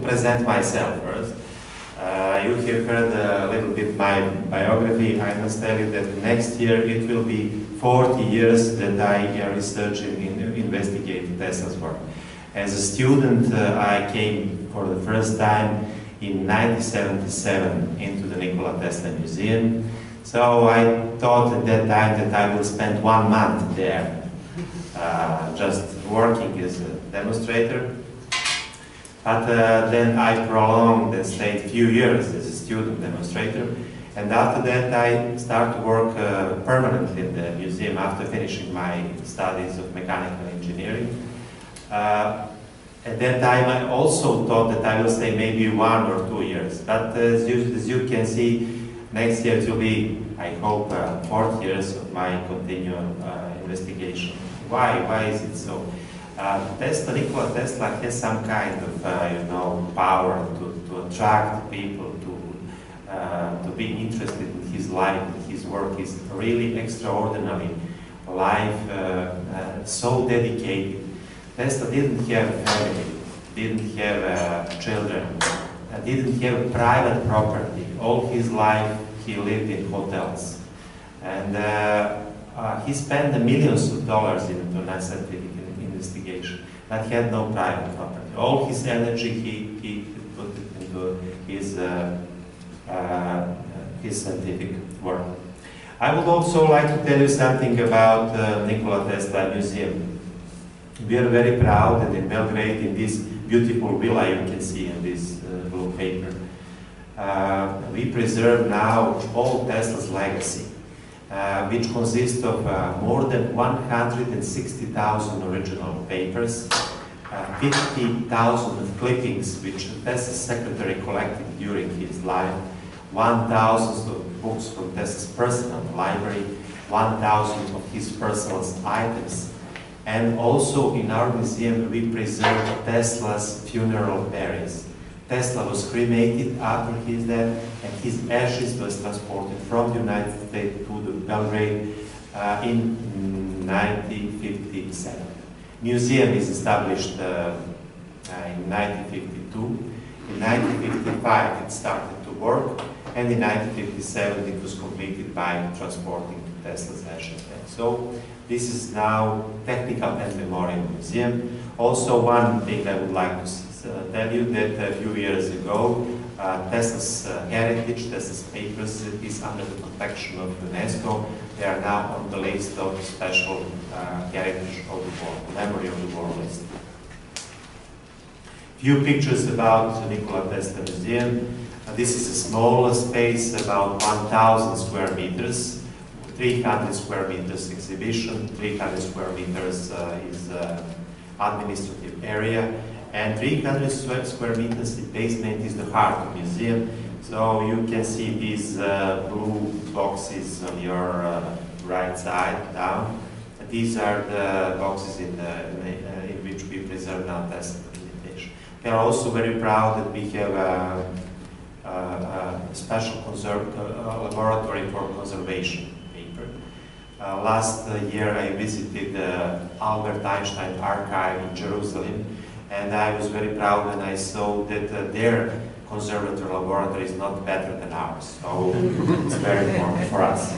present myself first. You have heard a little bit my biography. I must tell you that next year it will be 40 years that I research and investigate Tesla's work. As a student, I came for the first time in 1977 into the Nikola Tesla Museum. So I thought at that time that I will spend 1 month there, just working as a demonstrator. But then I prolonged and stayed a few years as a student demonstrator. And after that I started to work permanently in the museum after finishing my studies of mechanical engineering. At that time I also thought that I will stay maybe 1 or 2 years. But as you can see, next year it will be, I hope, 4 years of my continual investigation. Why? Why is it so? Nikola Tesla has some kind of power to attract people to be interested in his life, his work. His really extraordinary life, so dedicated. Tesla didn't have a family, didn't have children, didn't have private property. All his life he lived in hotels, and he spent millions of dollars into scientific investigation, but he had no private property. All his energy he put it into his scientific work. I would also like to tell you something about Nikola Tesla Museum. We are very proud that in Belgrade, in this beautiful villa you can see in this blue paper, we preserve now all Tesla's legacy, which consists of more than 160,000 original papers, 50,000 clippings which Tesla's secretary collected during his life, 1,000 of books from Tesla's personal library, 1,000 of his personal items. And also in our museum we preserve Tesla's funeral burials. Tesla was cremated after his death, and his ashes was transported from the United States to the Belgrade in 1957. Museum is established in 1952. In 1955 it started to work, and in 1957 it was completed by transporting Tesla's ashes. So this is now Technical and Memorial Museum. Also, one thing I would like to tell you that a few years ago, Tesla's heritage, Tesla's papers is under the protection of UNESCO. They are now on the list of special heritage of the world, memory of the world list. Few pictures about the Nikola Tesla Museum. This is a small space, about 1,000 square meters. 300 square meters exhibition, 300 square meters is administrative area, and 300 square meters the basement is the heart of the museum. So you can see these blue boxes on your right side down. These are the boxes in which we preserve now Tesla documentation. We are also very proud that we have a special laboratory for conservation. Last year I visited the Albert Einstein Archive in Jerusalem, and I was very proud when I saw that their conservatory laboratory is not better than ours. So it's very important for us.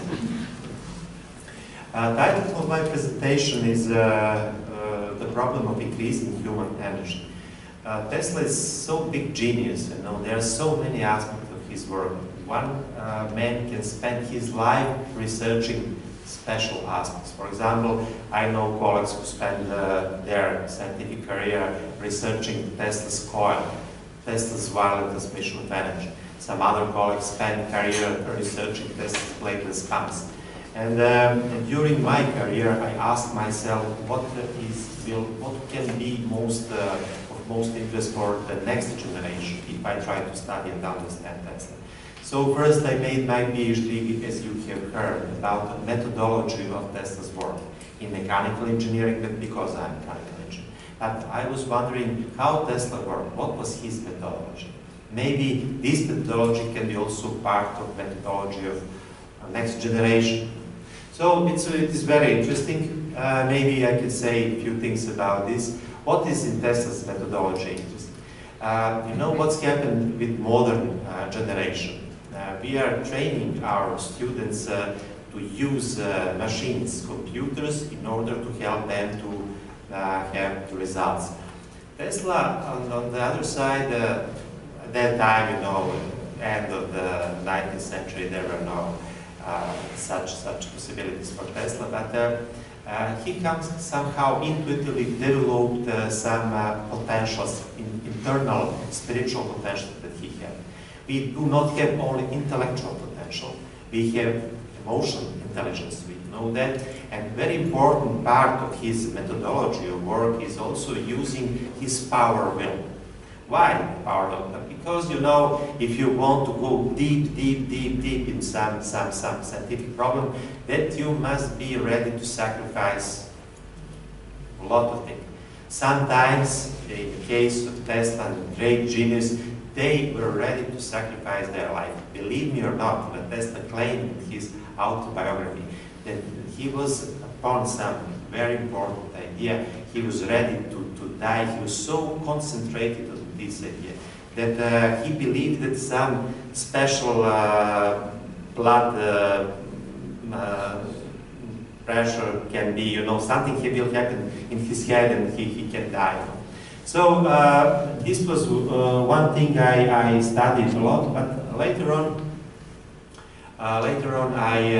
The title of my presentation is the problem of increasing human energy. Tesla is so big genius, there are so many aspects of his work. One man can spend his life researching special aspects. For example, I know colleagues who spend their scientific career researching Tesla's coil, Tesla's violent transmission of energy. Some other colleagues spend career researching Tesla's platelet counts. And during my career, I asked myself what can be of most interest for the next generation if I try to study and understand Tesla. So first I made my PhD, as you have heard, about the methodology of Tesla's work in mechanical engineering, because I'm a mechanical engineer. But I was wondering how Tesla worked, what was his methodology. Maybe this methodology can be also part of methodology of next generation. So it is very interesting. Maybe I could say a few things about this. What is in Tesla's methodology interesting? You know what's happened with modern generation? We are training our students to use machines, computers, in order to help them to have the results. Tesla, on the other side, at that time, you know, end of the 19th century, there were no such possibilities for Tesla, but he comes somehow intuitively developed some potentials, internal spiritual potential that he had. We do not have only intellectual potential, we have emotional intelligence, we know that, and very important part of his methodology of work is also using his power will. Why power will? Because, you know, if you want to go deep in some scientific problem, that you must be ready to sacrifice a lot of things. Sometimes, in the case of Tesla and great genius, they were ready to sacrifice their life. Believe me or not, when Tesla claimed in his autobiography that he was upon some very important idea, he was ready to die. He was so concentrated on this idea that he believed that some special blood pressure can be, you know, something will happen in his head and he can die. You know. So this was one thing I studied a lot, but later on I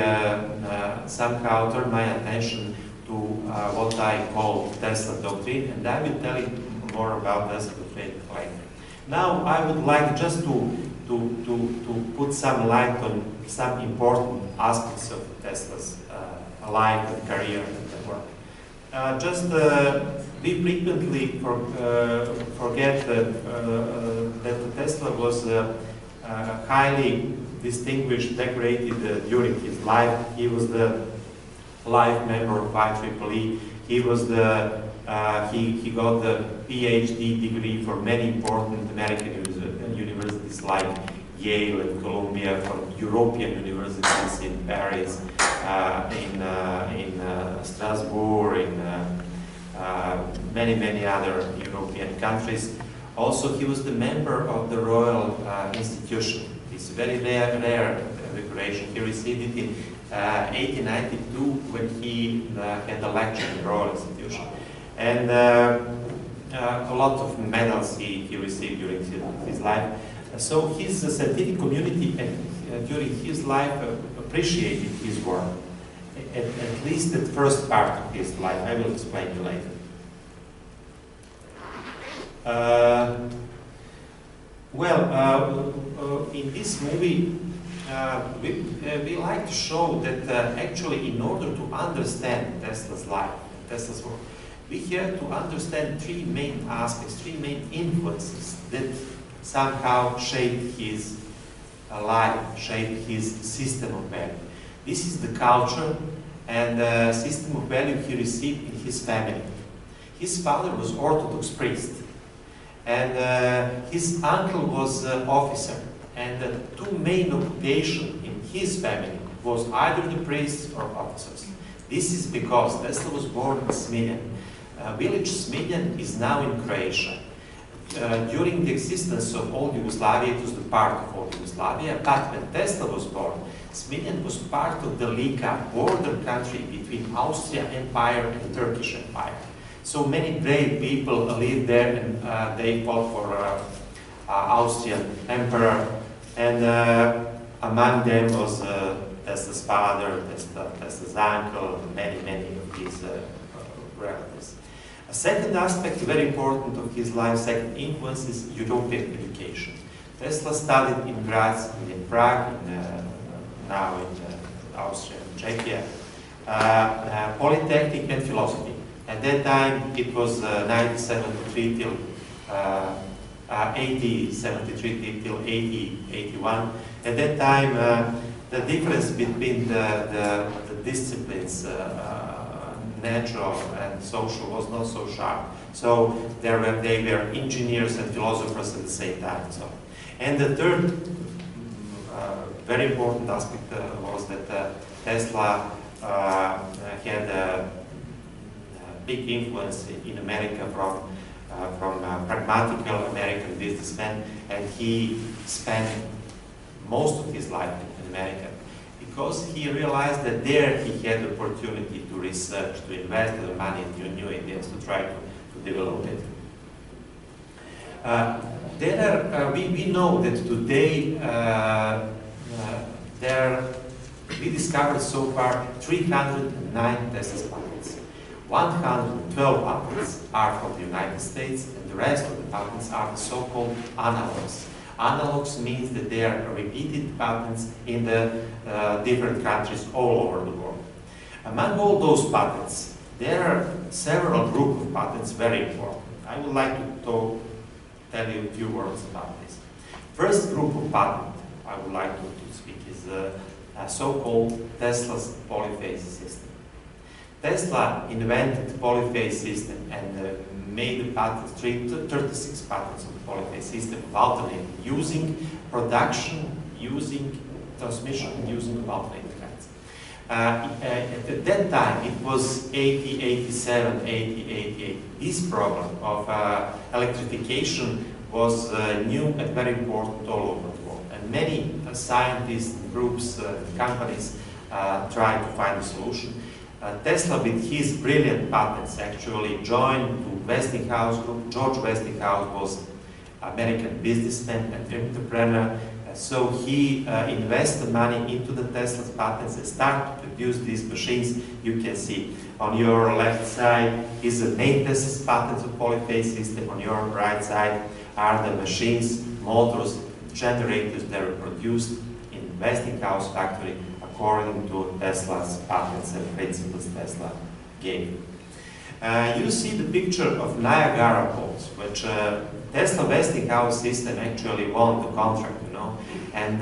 somehow turned my attention to what I call Tesla doctrine, and I will tell you more about Tesla doctrine later. Now I would like just to put some light on some important aspects of Tesla's life and career and work. We frequently forget that Tesla was highly distinguished, decorated during his life. He was the life member of IEEE. He was the he got the PhD degree for many important American universities like Yale and Columbia, from European universities in Paris, in Strasbourg, in many other European countries. Also, he was the member of the Royal Institution. It's a very rare decoration. He received it in 1892 when he had a lecture in the Royal Institution. And a lot of medals he received during his life. So his scientific community during his life appreciated his work, at least the first part of his life. I will explain you later. In this movie, we like to show that actually, in order to understand Tesla's life, Tesla's work, we have to understand three main aspects, three main influences that somehow shaped his life, shaped his system of value. This is the culture and system of value he received in his family. His father was Orthodox priest, and his uncle was officer, and the two main occupations in his family was either the priests or officers. This is because Tesla was born in Smiljan. Village Smiljan is now in Croatia. During the existence of old Yugoslavia, it was the part of old Yugoslavia, but when Tesla was born, Smiljan was part of the Lika, border country between Austria Empire and Turkish Empire. So many brave people lived there, and they fought for Austrian Emperor, and among them was Tesla's father, Tesla's uncle, many of his relatives. A second aspect, very important of his life, second influence, is European education. Tesla studied in Graz, in Prague, now in Austria and Czechia, Polytechnic and philosophy. At that time, it was 1973 till 80, 81. At that time, the difference between the disciplines, natural and social, was not so sharp. So they were engineers and philosophers at the same time. So, and the third very important aspect was that Tesla had a big influence in America from from a pragmatical American businessman, and he spent most of his life in America because he realized that there he had the opportunity to research, to invest the money into new ideas, to try to develop it. We know that today we discovered so far 309 Tesla patents. 112 patents are from the United States, and the rest of the patents are the so-called analogs. Analogs means that they are repeated patents in the different countries all over the world. Among all those patents, there are several groups of patents very important. I would like to tell you a few words about this. First group of patent I would like to speak is a so-called Tesla's polyphase system. Tesla invented the polyphase system and made the patents, 36 patents of the polyphase system of alternating, using production, using transmission, using alternating currents. At that time, it was 80, 87, 80, 88. This problem of electrification was new and very important all over the world. And many scientists, groups, companies tried to find a solution. Tesla, with his brilliant patents, actually joined to Westinghouse Group. George Westinghouse was American businessman and entrepreneur. So he invested money into the Tesla's patents and started to produce these machines. You can see on your left side is the main Tesla's patents of polyphase system. On your right side are the machines, motors, generators that were produced in Westinghouse factory according to Tesla's patents and principles Tesla gave. You see the picture of Niagara Falls, which Tesla Westinghouse system actually won the contract, you know. And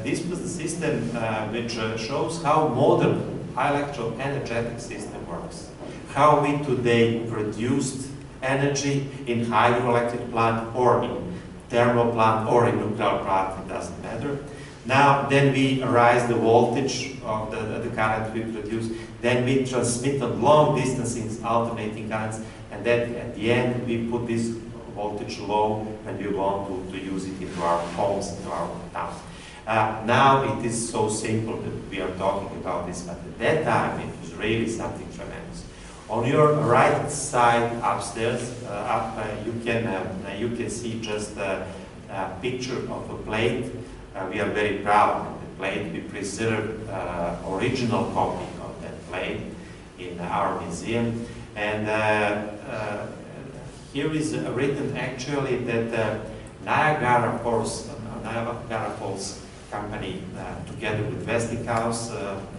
this was the system which shows how modern electroenergetic system works. How we today produced energy in hydroelectric plant or in thermal plant or in nuclear plant, it doesn't matter. Now, then we rise the voltage of the current we produce, then we transmit on long distances alternating currents, and then at the end we put this voltage low when we want to use it into our homes, into our towns. Now it is so simple that we are talking about this, but at that time it was really something tremendous. On your right side upstairs, you can see just a picture of a plate. We are very proud of the plate. We preserve original copy of that plate in our museum. And here is written actually that Niagara Falls company, together with Westinghouse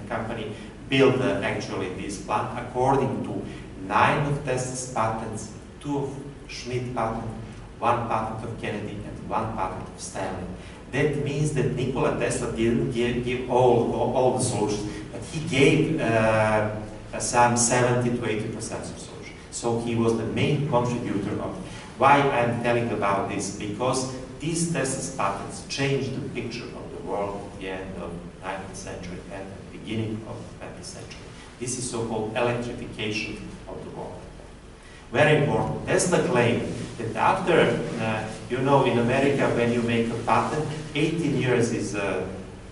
company, built actually this plant according to 9 of Tesla's patents, 2 of Schmidt patent, 1 patent of Kennedy, and 1 patent of Stanley. That means that Nikola Tesla didn't give all the solutions, but he gave some 70 to 80% of solutions. So he was the main contributor of it. Why I'm telling about this? Because these Tesla's patents changed the picture of the world at the end of the 19th century and the beginning of the 20th century. This is so-called electrification of the world. Very important. Tesla claimed that after, you know, in America, when you make a patent, 18 years is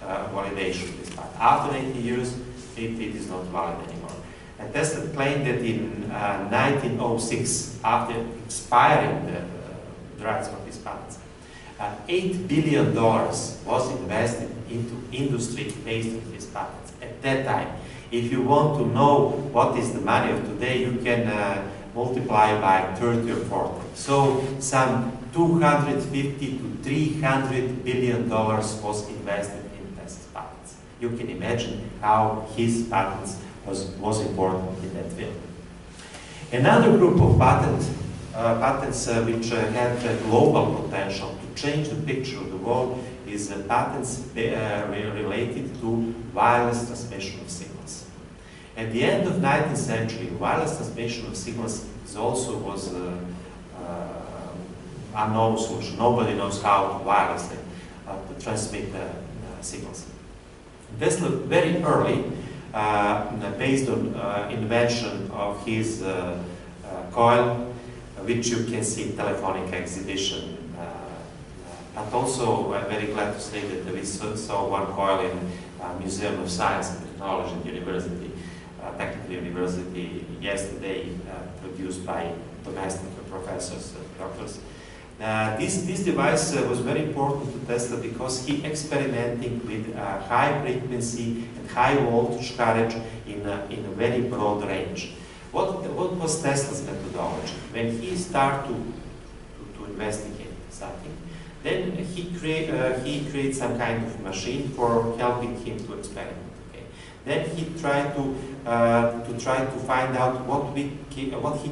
validation of this patent. After 18 years, it is not valid anymore. And Tesla claimed that in 1906, after expiring the rights of his patents, $8 billion was invested into industry based on his patents. At that time, if you want to know what is the money of today, you can multiply by 30 or 40. So some 250 to 300 billion dollars was invested in Tesla's patents. You can imagine how his patents was important in that field. Another group of patents which have global potential to change the picture of the world is patents related to wireless transmission of signals. At the end of 19th century, wireless transmission of signals was unknown solution. Nobody knows how to wirelessly to transmit signals. Tesla very early, based on invention of his coil, which you can see in Telefonica exhibition. But also, I'm very glad to say that we saw one coil in Museum of Science and Technology at University, Technical University, yesterday, produced by domestic professors and doctors. This device was very important to Tesla because he experimenting with high frequency and high voltage current in a very broad range. What was Tesla's methodology? When he started to investigate something, then he create some kind of machine for helping him to experiment. Okay? Then he tried to find out what he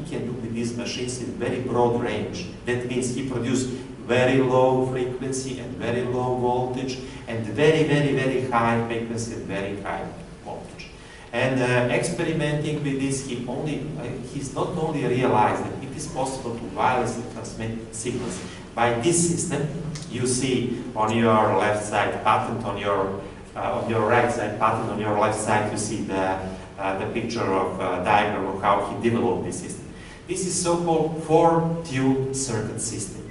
can do with these machines in very broad range. That means he produced very low frequency and very low voltage, and very high frequency and very high voltage. And experimenting with this, he's not only realized that it is possible to wirelessly transmit signals by this system. You see on your left side patent, on your right side patent, on your left side you see the picture of diagram of how he developed this system. This is so-called 4-tune circuit system.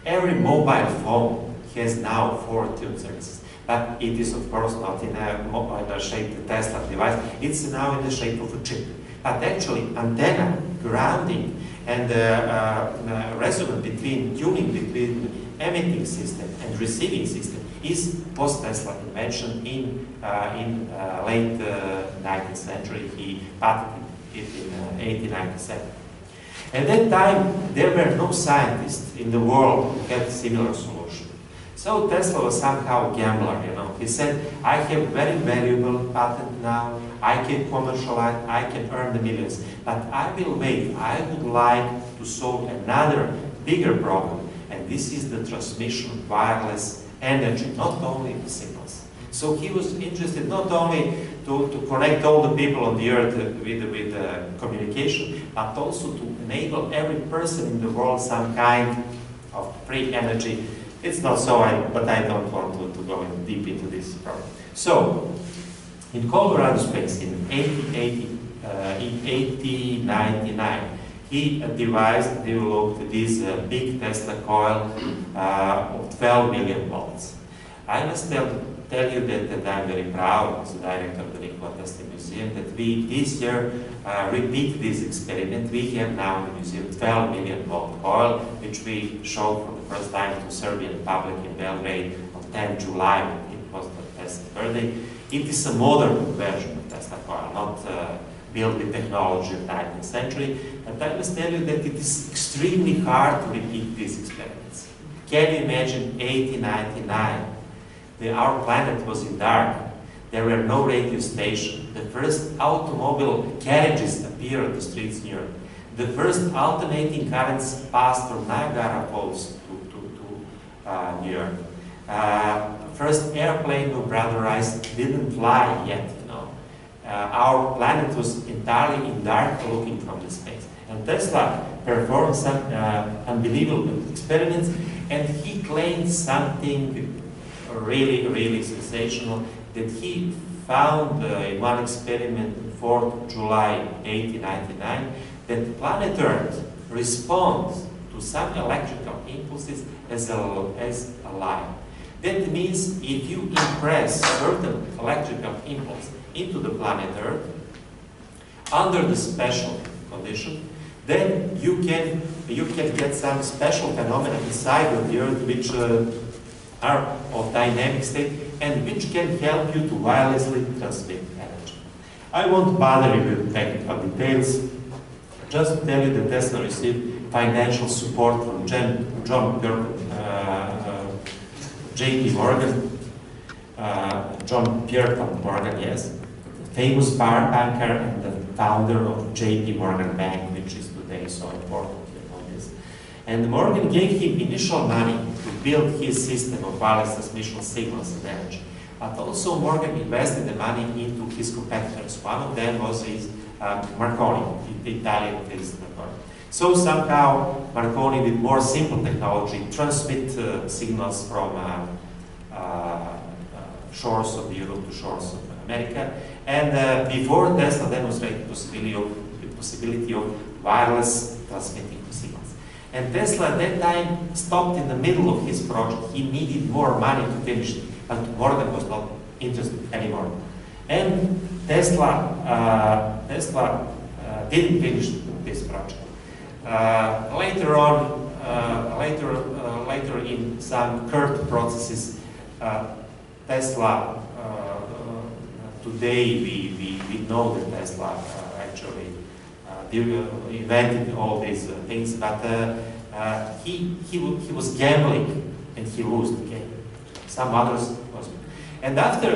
Every mobile phone has now 4-tune circuit system. But it is of course not in a shape of Tesla device, it's now in the shape of a chip. But actually antenna, grounding, and resonance tuning between emitting system and receiving system is post-Tesla invention in late 19th century. He patented it in 1897. At that time, there were no scientists in the world who had similar solution. So Tesla was somehow a gambler, you know. He said, I have very valuable patent now, I can commercialize, I can earn the millions, but I will wait. I would like to solve another bigger problem, and this is the transmission of wireless energy, not only the signals. So he was interested not only to connect all the people on the earth with communication, but also to enable every person in the world some kind of free energy. It's not so, but I don't want to go deep into this problem. So, in Colorado Springs in 1899, he developed this big Tesla coil of 12 million volts. I must tell you that I'm very proud as the director of the Nikola Tesla Museum that we this year repeat this experiment. We have now in the museum 12 million volt coil, which we showed for the first time to Serbian public in Belgrade on 10 July. It was the Tesla birthday. It is a modern version of Tesla coil, not built with technology of the 19th century. But I must tell you that it is extremely hard to repeat these experiments. Can you imagine 1899? Our planet was in dark. There were no radio stations. The first automobile carriages appeared on the streets in New York. The first alternating currents passed from Niagara Falls to New York. First airplane of Brother Rice didn't fly yet. You know, our planet was entirely in dark, looking from the space. And Tesla performed some unbelievable experiments, and he claimed something really sensational, that he found in one experiment on 4th July 1899 that the planet Earth responds to some electrical impulses as a light. That means if you impress certain electrical impulse into the planet Earth under the special condition, then you can get some special phenomena inside of the Earth which are of dynamic state and which can help you to wirelessly transmit energy. I won't bother you with technical details, just to tell you that Tesla received financial support from JP Morgan, John Pierpont Morgan, yes, the famous banker and the founder of JP Morgan Bank, which is today so important, you know this. And Morgan gave him initial money to build his system of wireless transmission signals and energy. But also Morgan invested the money into his competitors. One of them was his Marconi, the Italian physicist Marconi. So somehow Marconi, with more simple technology, transmit signals from shores of Europe to shores of America. And before Tesla demonstrated the possibility of wireless transmitting signals. And Tesla at that time stopped in the middle of his project. He needed more money to finish it, but Morgan was not interested anymore. And Tesla didn't finish this project. Later on, later in some curved processes, Tesla. Today we know that Tesla actually invented all these things, but he was gambling and he lost the game. Some others was, and after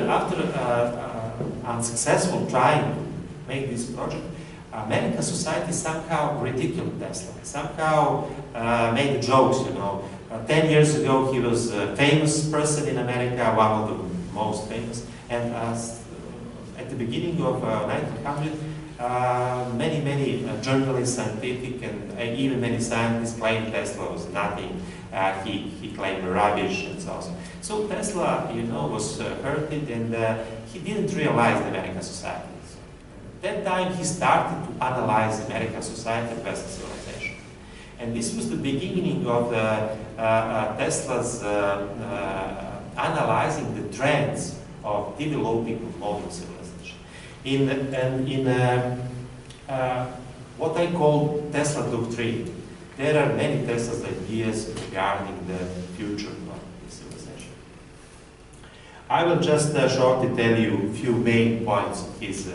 unsuccessful trying to make this project, American society somehow ridiculed Tesla, somehow made jokes, you know. 10 years ago he was a famous person in America, one of the most famous, and at the beginning of 1900, many journalists, scientific, and even many scientists claimed Tesla was nothing. He claimed rubbish and so on. So Tesla, you know, was hurted, and he didn't realize the American society. So at that time, he started to analyze American society and Western civilization, and this was the beginning of Tesla's analyzing the trends of developing modern civilization. In what I call Tesla doctrine, there are many Tesla's ideas regarding the future of this civilization. I will just shortly tell you a few main points of his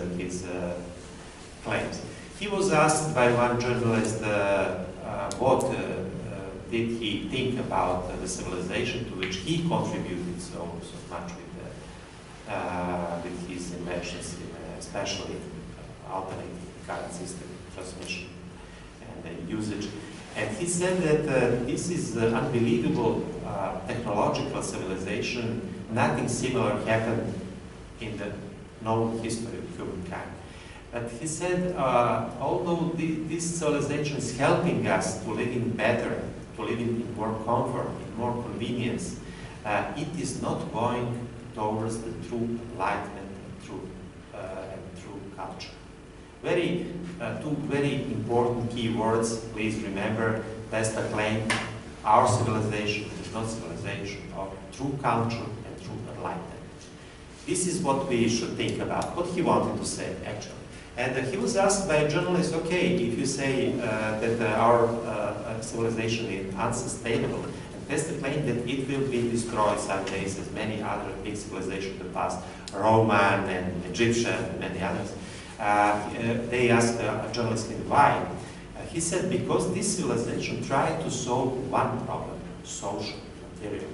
claims. He was asked by one journalist what did he think about the civilization to which he contributed so much with his inventions, especially alternating current system transmission and usage. And he said that this is unbelievable technological civilization. Nothing similar happened in the known history of humankind. But he said, although this civilization is helping us to live in better, to live in more comfort, in more convenience, it is not going towards the true enlightenment and true culture. Two very important key words. Please remember, Tesla claimed our civilization is not civilization of true culture and true enlightenment. This is what we should think about, what he wanted to say actually. And he was asked by a journalist, okay, if you say that our civilization is unsustainable, and Tesla claimed that it will be destroyed some days as many other big civilizations in the past, Roman and Egyptian and many others. They asked a journalist why. He said, because this civilization tried to solve one problem, social, material.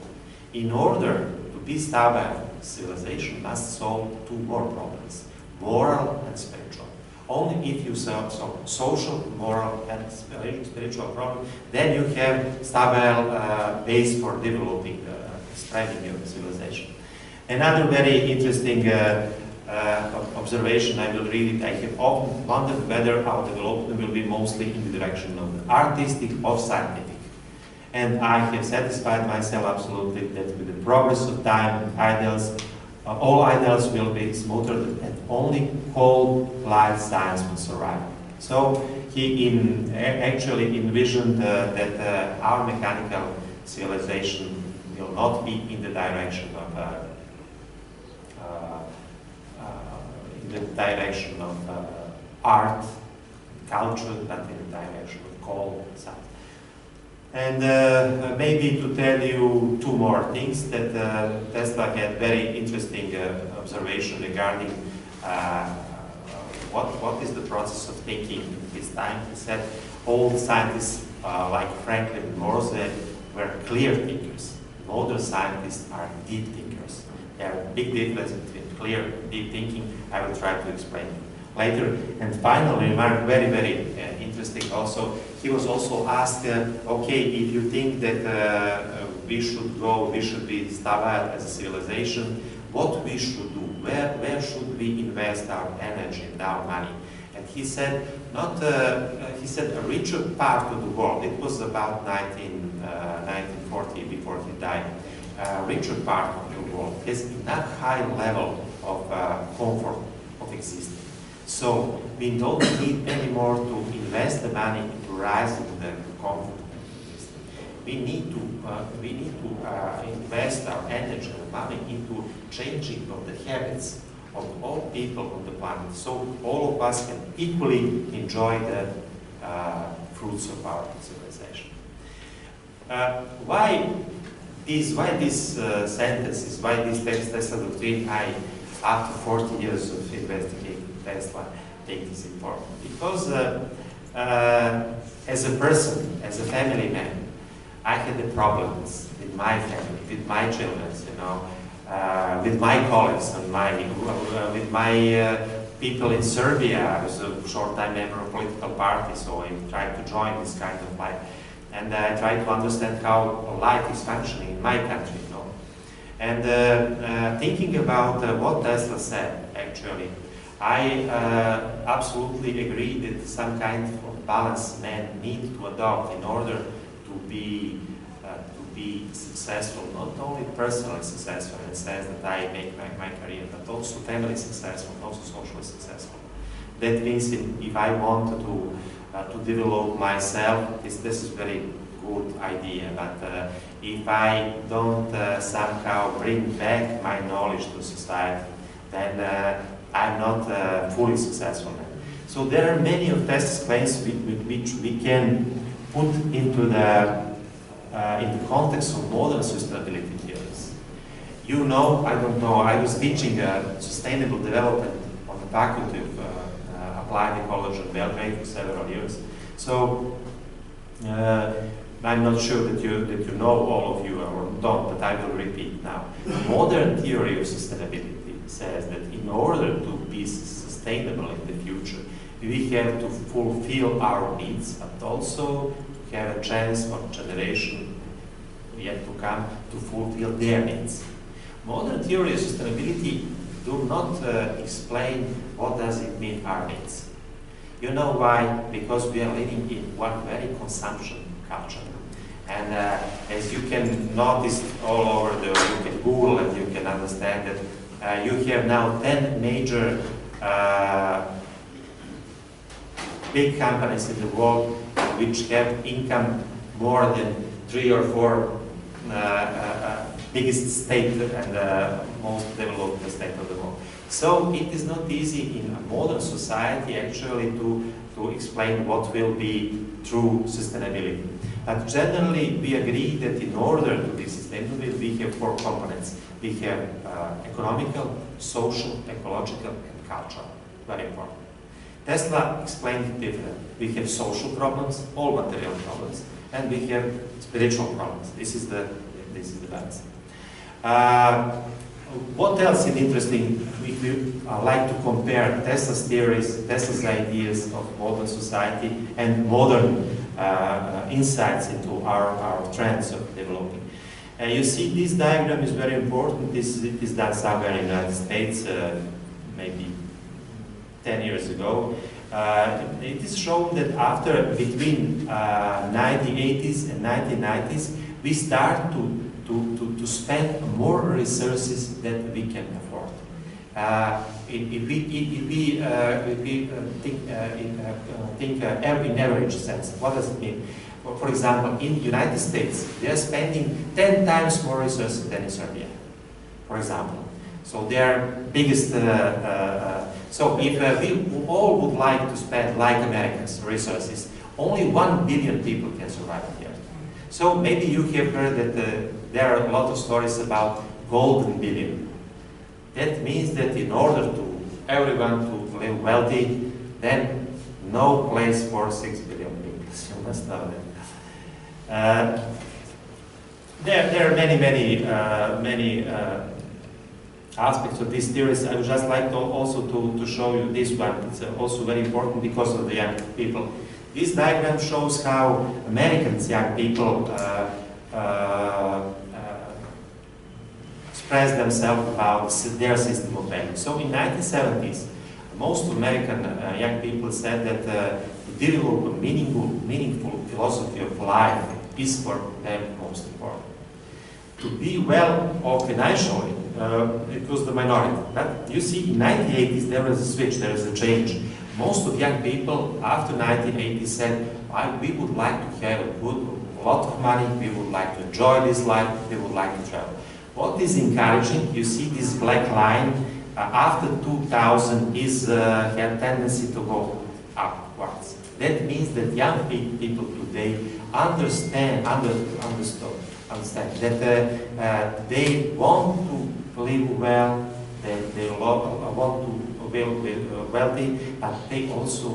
In order to be stable, civilization must solve two more problems, moral and spiritual. Only if you solve social, moral, and spiritual problem, then you have stable base for developing, spreading your civilization. Another very interesting observation, I will read it. I have often wondered whether our development will be mostly in the direction of the artistic or scientific. And I have satisfied myself absolutely that with the progress of time, ideals, all ideals will be smoother and only cold light science will survive. So he actually envisioned that our mechanical civilization will not be in the direction of art, culture, but in the direction of cold science. And maybe to tell you two more things, that Tesla had very interesting observation regarding what is the process of thinking in his time. He said all scientists like Franklin and Morse were clear thinkers. Modern scientists are deep thinkers. There are big difference between clear and deep thinking. I will try to explain later. And finally, remark very interesting also, he was also asked, okay, if you think that we should be stable as a civilization, what we should do, where should we invest our energy and our money? And he said, he said a richer part of the world, it was about 1940 before he died, richer part of the world has enough high level of comfort of existing. So we don't need anymore to invest the money into rising the comfort we need to invest our energy and money into changing of the habits of all people on the planet, so all of us can equally enjoy the fruits of our civilization. Why this sentences, why this Tesla doctrine, after 40 years of investigating Tesla, think is important? Because as a person, as a family man, I had the problems with my family, with my children, you know, with my colleagues and with my people in Serbia. I was a short-time member of a political party, so I tried to join this kind of life. And I tried to understand how life is functioning in my country, you know. And thinking about what Tesla said, actually, I absolutely agree that some kind of balance men need to adopt in order to be successful, not only personally successful in the sense that I make my career, but also family successful, also socially successful. That means if I want to develop myself, this is very good idea, but if I don't somehow bring back my knowledge to society, then I'm not fully successful. So there are many of Tesla's claims which we can put into the context of modern sustainability theories. You know, I don't know, I was teaching sustainable development on the faculty of applied ecology in Belgrade for several years. So I'm not sure that you know, all of you, or don't, but I will repeat now. Modern theory of sustainability says that in order to be sustainable in the future, we have to fulfill our needs, but also have a chance for generation yet to come to fulfill their needs. Modern theory of sustainability do not explain what does it mean our needs. You know why? Because we are living in one very consumption culture. And as you can notice all over you can Google and you can understand that you have now 10 major big companies in the world which have income more than 3 or 4 biggest state and most developed state of the world. So it is not easy in a modern society actually to explain what will be true sustainability. But generally we agree that in order to be sustainable we have 4 components. We have economical, social, ecological and cultural. Very important. Tesla explained it differently. We have social problems, all material problems, and we have spiritual problems. This is the balance. What else is interesting? If you like to compare Tesla's theories, Tesla's ideas of modern society and modern insights into our trends of developing. You see, this diagram is very important. It is done somewhere in the United States, maybe 10 years ago. It is shown that after between 1980s and 1990s, we start to spend more resources than we can afford. If we think in average sense, what does it mean? For example, in the United States, they are spending 10 times more resources than in Serbia, for example. So their biggest, so if we all would like to spend, like Americans, resources, only 1 billion people can survive here. So maybe you have heard that there are a lot of stories about golden billion. That means that in order to everyone to live wealthy, then no place for 6 billion people. You must know that. There are many aspects of these theories. I would just like also to show you this one. It's also very important because of the young people. This diagram shows how Americans, young people, express themselves about their system of values. So in 1970s, most American young people said that to develop a meaningful philosophy of life is for them most important. To be well off financially, it was the minority. But you see, in the 1980s there was a switch, there was a change. Most of young people after 1980 said, we would like to have a good lot of money, we would like to enjoy this life, we would like to travel. What is encouraging, you see this black line, after 2000 have tendency to go upwards. That means that young people today understand that they want to live well, that they want to be wealthy, but they also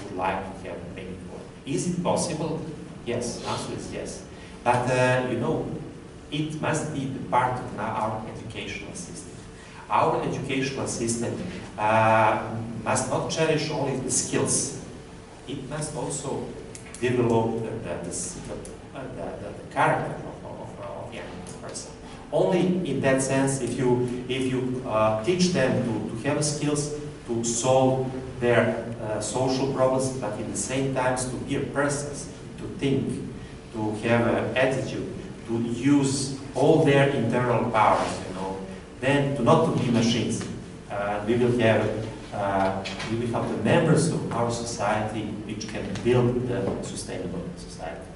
would like to have maybe more. Is it possible? Yes, answer is yes. But you know, it must be the part of our educational system. Our educational system must not cherish only the skills. It must also develop the character of a young person. Only in that sense, if you teach them to have skills to solve their social problems, but in the same time to be a person, to think, to have an attitude, to use all their internal powers, you know, then not to be machines. We will have the members of our society which can build the sustainable society.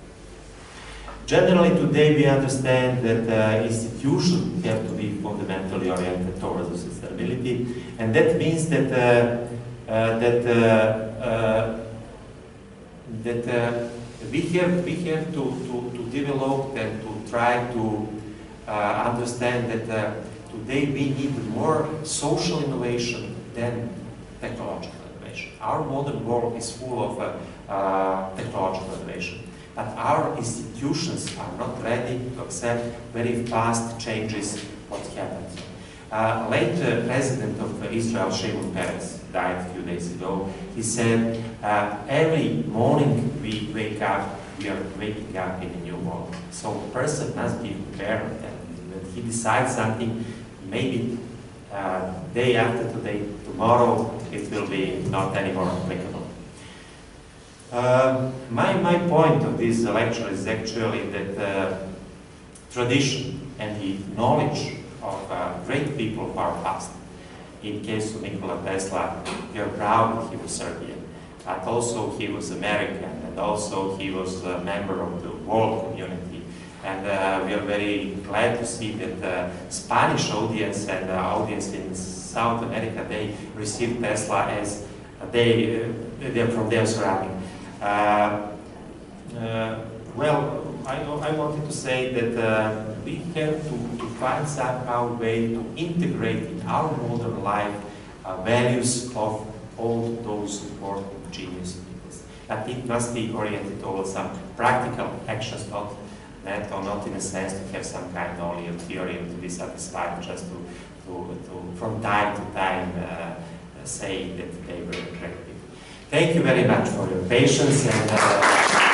Generally today we understand that institutions have to be fundamentally oriented towards sustainability, and that means that we have to develop and to try to understand that today we need more social innovation than technological innovation. Our modern world is full of technological innovation, but our institutions are not ready to accept very fast changes what happens. Late President of Israel, Shimon Peres, died a few days ago. He said, every morning we wake up, we are waking up in a new world. So the person must be prepared, and when he decides something, maybe day after today, tomorrow, it will be not anymore applicable. My point of this lecture is actually that tradition and the knowledge of great people of our past. In case of Nikola Tesla, we are proud that he was Serbian, but also he was American, and also he was a member of the world community. And we are very glad to see that the Spanish audience and the audience in South America, they received Tesla as they're from their surrounding. Well, I wanted to say that we have to find somehow a way to integrate in our modern life values of all those important genius people. But it must be oriented towards some practical actions, not in a sense to have some kind only of theory and to be satisfied just to from time to time say that they were great people. Thank you very much for your patience and